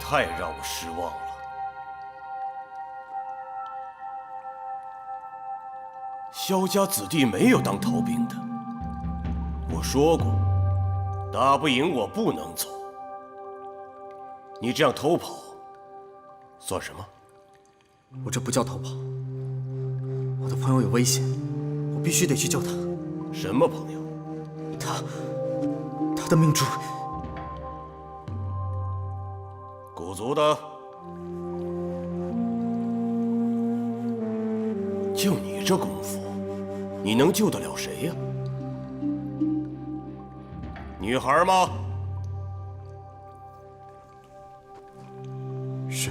太让我失望了。萧家子弟没有当逃兵的，我说过，打不赢我不能走。你这样偷跑，算什么？我这不叫逃跑，我的朋友有危险，我必须得去救他。什么朋友？他的命主。古族的？就你这功夫，你能救得了谁呀？女孩吗？是。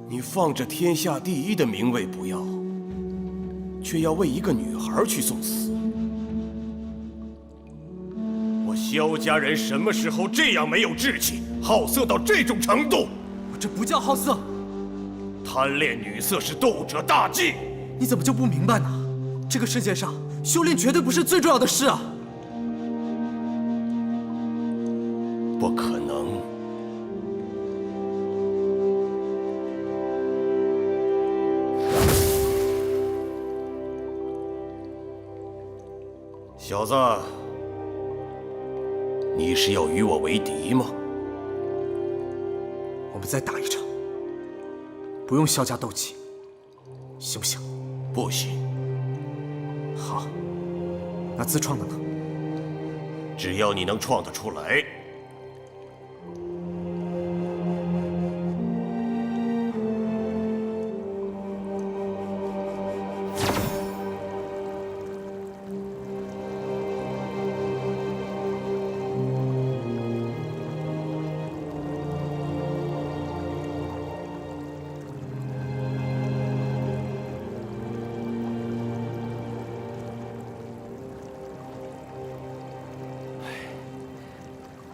你放着天下第一的名位不要，却要为一个女孩去送死。我萧家人什么时候这样没有志气，好色到这种程度？我这不叫好色。贪恋女色是斗者大忌。你怎么就不明白呢？这个世界上，修炼绝对不是最重要的事啊！不可能。小子，你是要与我为敌吗？我们再打一场，不用萧家斗气，行不行？不行。好，那自创的呢？只要你能创得出来。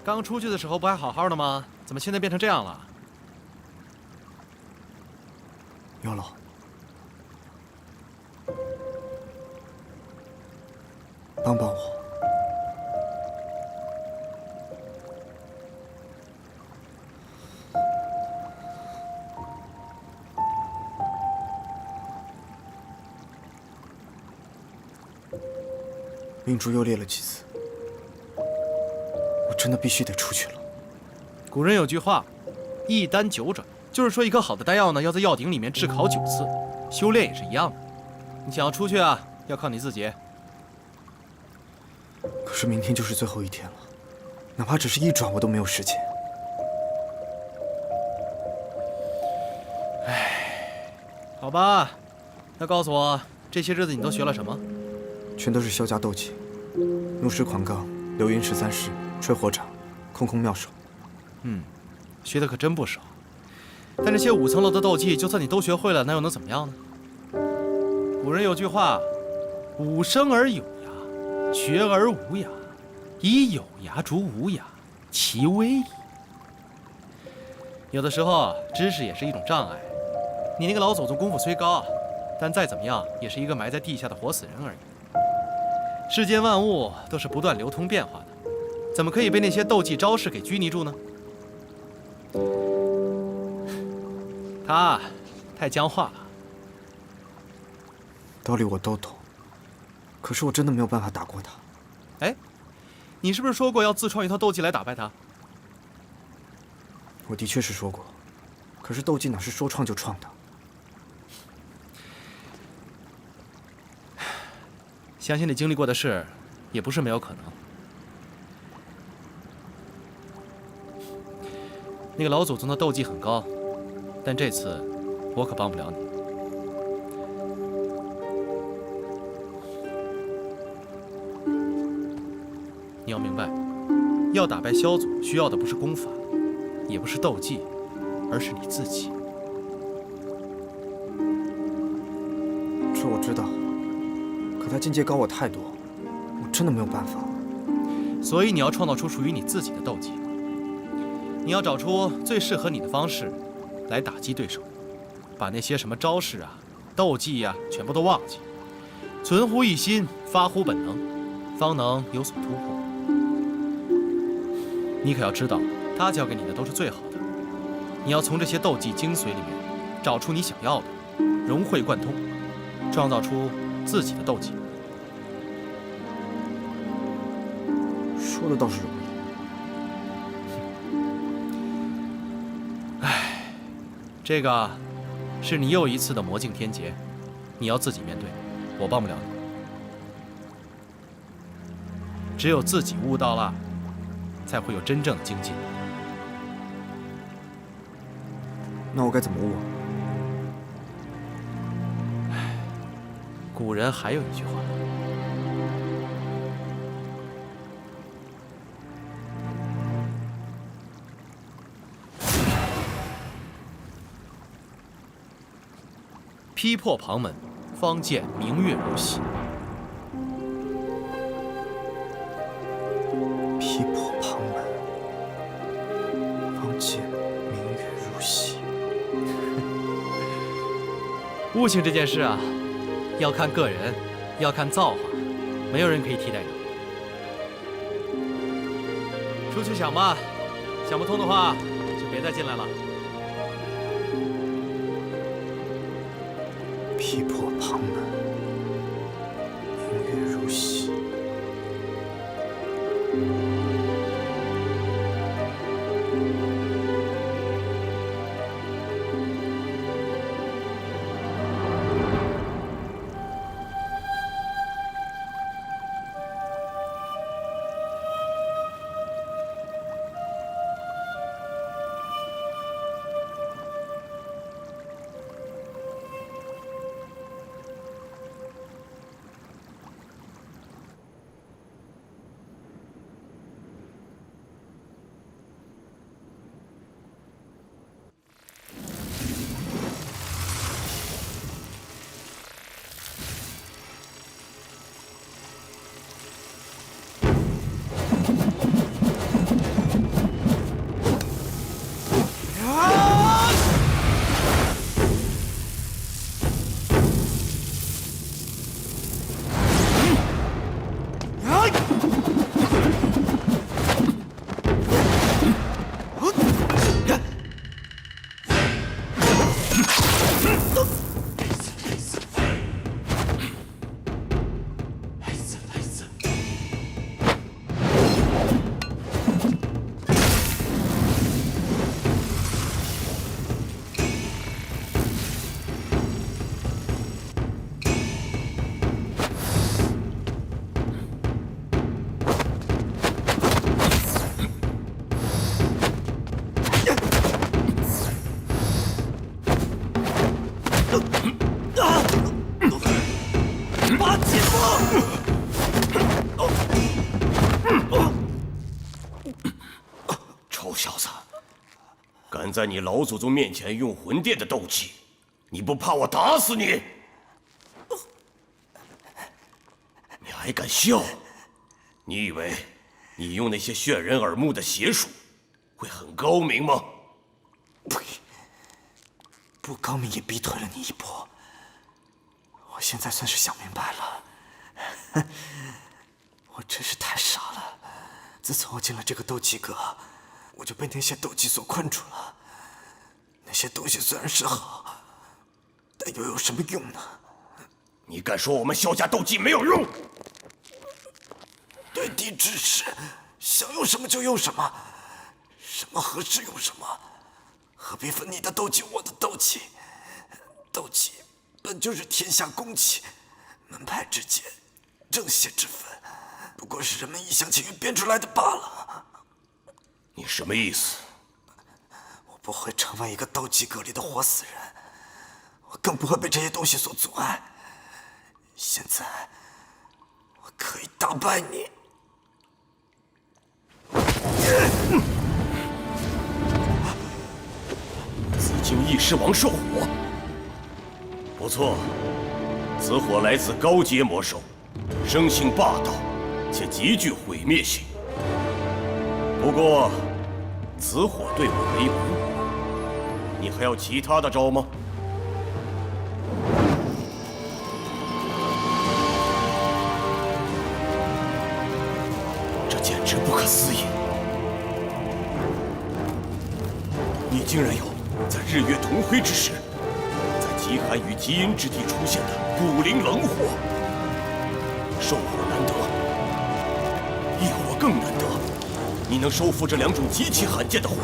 刚出去的时候不还好好的吗？怎么现在变成这样了？妖老，帮帮我！命主又裂了几次。我真的必须得出去了。古人有句话，一丹九转，就是说一颗好的丹药呢，要在药鼎里面炙烤9次。修炼也是一样的，你想要出去啊，要靠你自己。可是明天就是最后一天了，哪怕只是一转，我都没有时间。唉，好吧，那告诉我，这些日子你都学了什么？全都是萧家斗技，怒石狂杠、流云13式、吹火掌、空空妙手。学的可真不少。但这些5层楼的斗技，就算你都学会了，那又能怎么样呢？古人有句话：“吾生而有涯，学而无涯，以有涯逐无涯，其微矣。”有的时候啊，知识也是一种障碍。你那个老祖宗功夫虽高，但再怎么样也是一个埋在地下的活死人而已。世间万物都是不断流通变化的，怎么可以被那些斗技招式给拘泥住呢？他太僵化了。道理我都懂，可是我真的没有办法打过他。哎，你是不是说过要自创一套斗技来打败他？我的确是说过，可是斗技哪是说创就创的？相信你经历过的事，也不是没有可能。那个老祖宗的斗技很高，但这次我可帮不了你。你要明白，要打败萧祖，需要的不是功法，也不是斗技，而是你自己。这我知道，可他境界高我太多，我真的没有办法。所以你要创造出属于你自己的斗技。你要找出最适合你的方式，来打击对手，把那些什么招式啊、斗技呀，全部都忘记，存乎一心，发乎本能，方能有所突破。你可要知道，他教给你的都是最好的，你要从这些斗技精髓里面找出你想要的，融会贯通，创造出自己的斗技。说的倒是容易。这个是你又一次的魔境天劫，你要自己面对，我帮不了你。只有自己悟到了，才会有真正的精进。那我该怎么悟啊？古人还有一句话：劈破旁门，方见明月如洗。劈破旁门，方见明月如洗。悟性这件事啊，要看个人，要看造化，没有人可以替代你。出去想吧，想不通的话就别再进来了。劈破旁门，明月如洗。臭小子，敢在你老祖宗面前用魂殿的斗技，你不怕我打死你？你还敢笑？你以为你用那些炫人耳目的邪术会很高明吗？呸！不高明也逼退了你一步。我现在算是想明白了，我真是太傻了。自从我进了这个斗技阁，我就被那些斗技所困住了。那些东西虽然是好，但又有什么用呢？你敢说我们萧家斗技没有用？对敌之事，想用什么就用什么，什么合适用什么，何必分你的斗技我的斗技？斗技本就是天下公器，门派之间正邪之分，不过是人们一厢情愿编出来的罢了。你什么意思？我不会成为一个斗技阁里的活死人，我更不会被这些东西所阻碍。现在，我可以打败你。紫金翼狮王兽火，不错，此火来自高阶魔兽，生性霸道，且极具毁灭性。不过，此火对我没有用，你还有其他的招吗？这简直不可思议！竟然有在日月同辉之时，在极寒与极阴之地出现的古灵冷火。兽火难得，异火更难得。你能收服这两种极其罕见的火，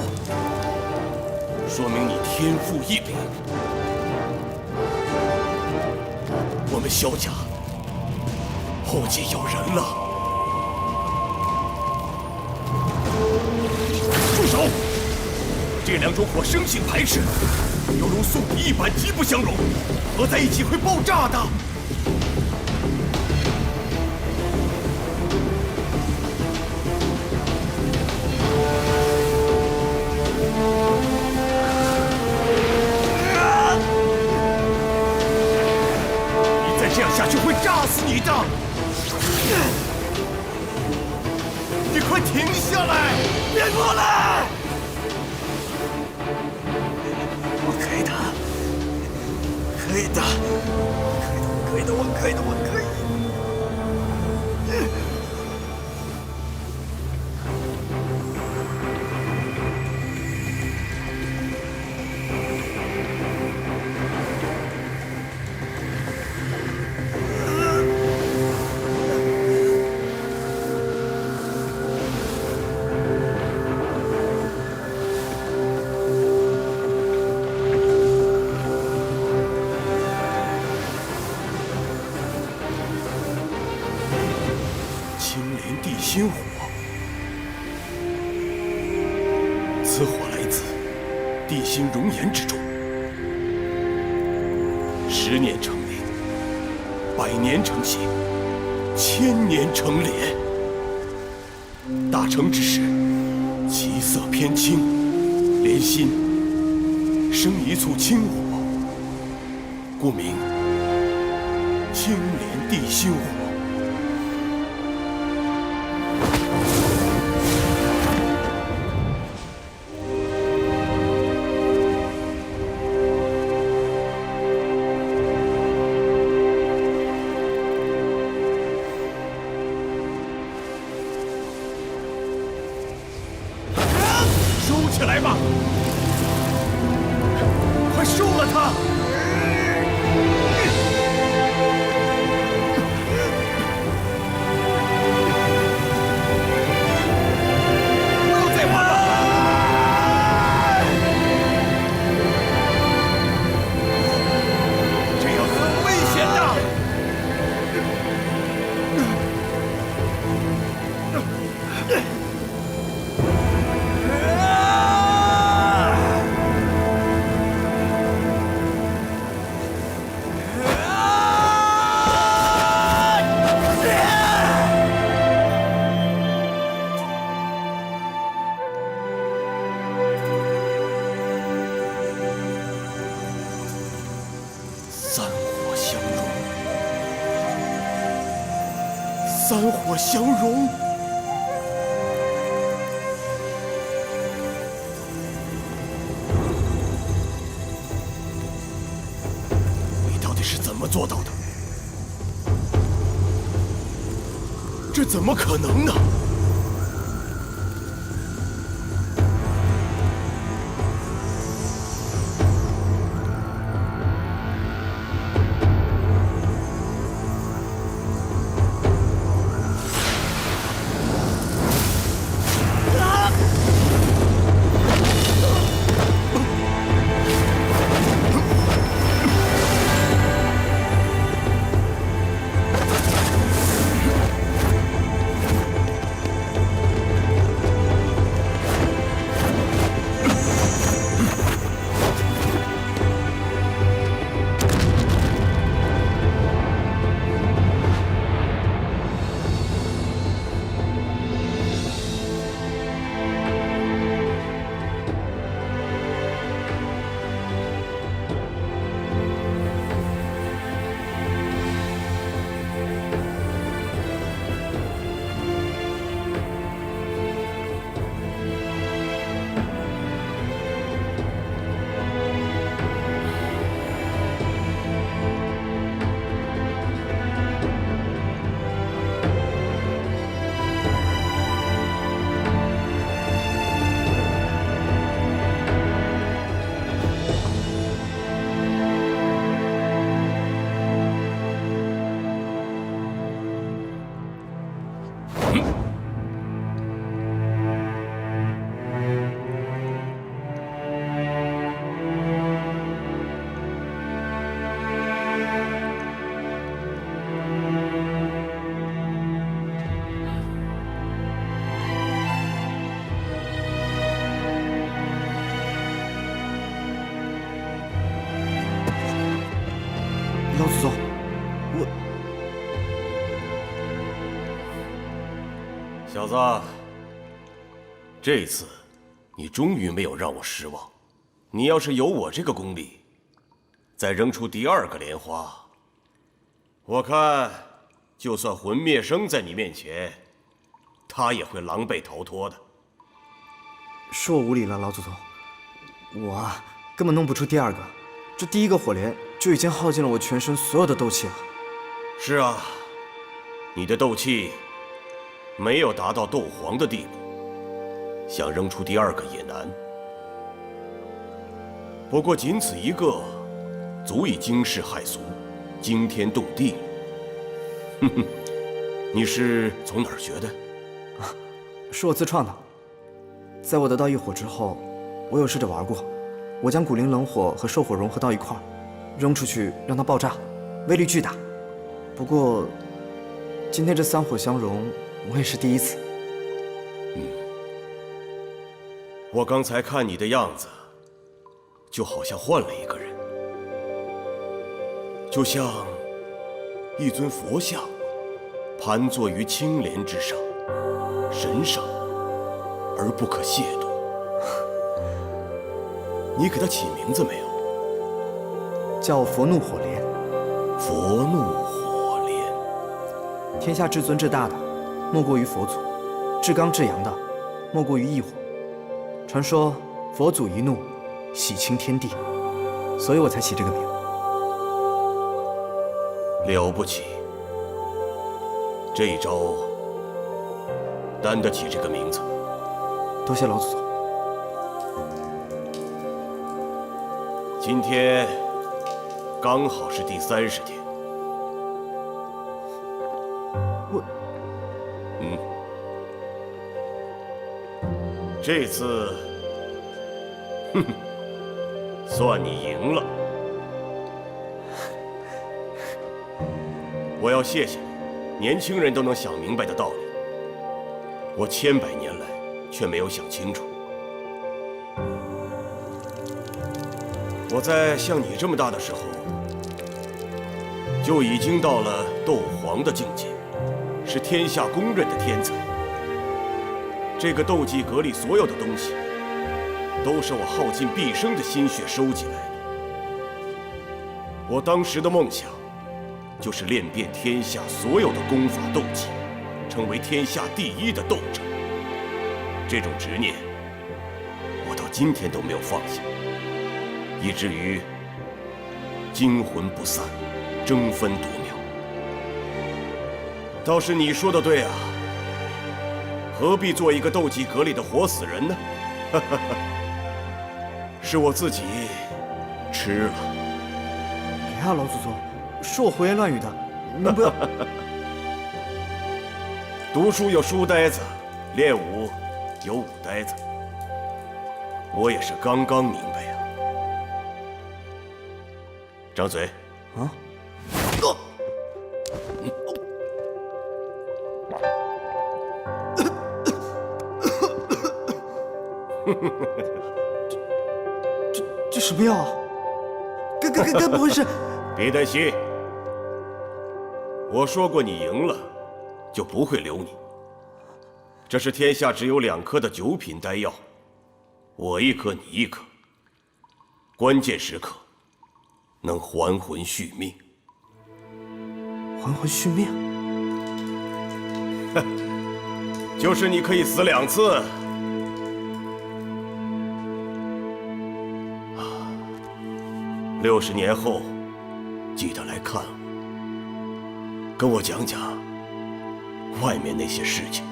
说明你天赋异禀。我们萧家后继有人了。住手！这两种火生性排斥，犹如宋敌一般，极不相容，合在一起会爆炸的。你再这样下去会炸死你的！你快停下来！别过来！我可以的，可以的，可以的，我可以的，我可以。心火，此火来自地心熔岩之中，10年成林，100年成形，1000年成莲。大成之时，其色偏青，莲心生一簇青火，故名青莲地心火。起来吧！快收了他！不要再玩了！这样很危险的。三火相融，你到底是怎么做到的？这怎么可能呢？老祖宗，小子，这次你终于没有让我失望。你要是有我这个功力，再扔出第2个莲花，我看就算魂灭生在你面前，他也会狼狈逃脱的。是我无礼了，老祖宗。我根本弄不出第2个，这第1个火莲就已经耗尽了我全身所有的斗气了。是啊，你的斗气没有达到斗皇的地步，想扔出第2个也难。不过仅此一个，足以惊世骇俗，惊天动地了。哼哼，你是从哪儿学的？是我自创的。在我得到异火之后，我有试着玩过。我将古灵冷火和兽火融合到一块儿，扔出去让它爆炸，威力巨大。不过，今天这3火相融，我也是第1次。我刚才看你的样子，就好像换了一个人，就像一尊佛像，盘坐于青莲之上，神圣而不可亵渎。你给他起名字没有？叫佛怒火莲。佛怒火莲。天下至尊至大的，莫过于佛祖；至刚至阳的，莫过于异火。传说佛祖一怒，洗清天地，所以我才起这个名。了不起，这一招担得起这个名字。多谢老祖宗。今天刚好是第30天。这次，哼哼，算你赢了。我要谢谢你，年轻人都能想明白的道理，我千百年来却没有想清楚。我在像你这么大的时候，就已经到了斗皇的境界，是天下公认的天才。这个斗技阁里所有的东西，都是我耗尽毕生的心血收集来的。我当时的梦想，就是练遍天下所有的功法斗技，成为天下第1的斗者。这种执念，我到今天都没有放下，以至于惊魂不散，争分夺秒。倒是你说的对啊，何必做一个斗技阁里的活死人呢？是我自己吃了。别啊，老祖宗，是我胡言乱语的，能不要？读书有书呆子，练武有武呆子。我也是刚刚明白呀。张嘴。啊？这什么药啊？该不会是？别担心，我说过你赢了，就不会留你。这是天下只有2颗的9品丹药，我1颗，你1颗，关键时刻能还魂续命。还魂续命？就是你可以死2次。60年后，记得来看我，跟我讲讲外面那些事情。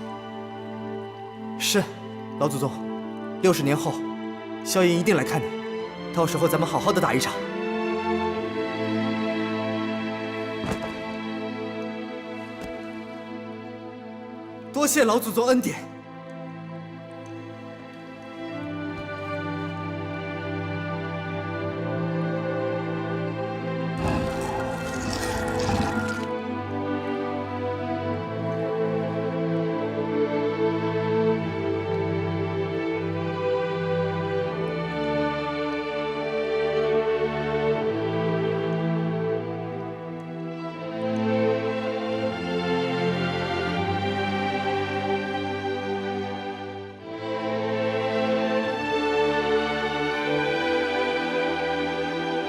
是，老祖宗，60年后，萧炎一定来看你，到时候咱们好好的打一场。多谢老祖宗恩典。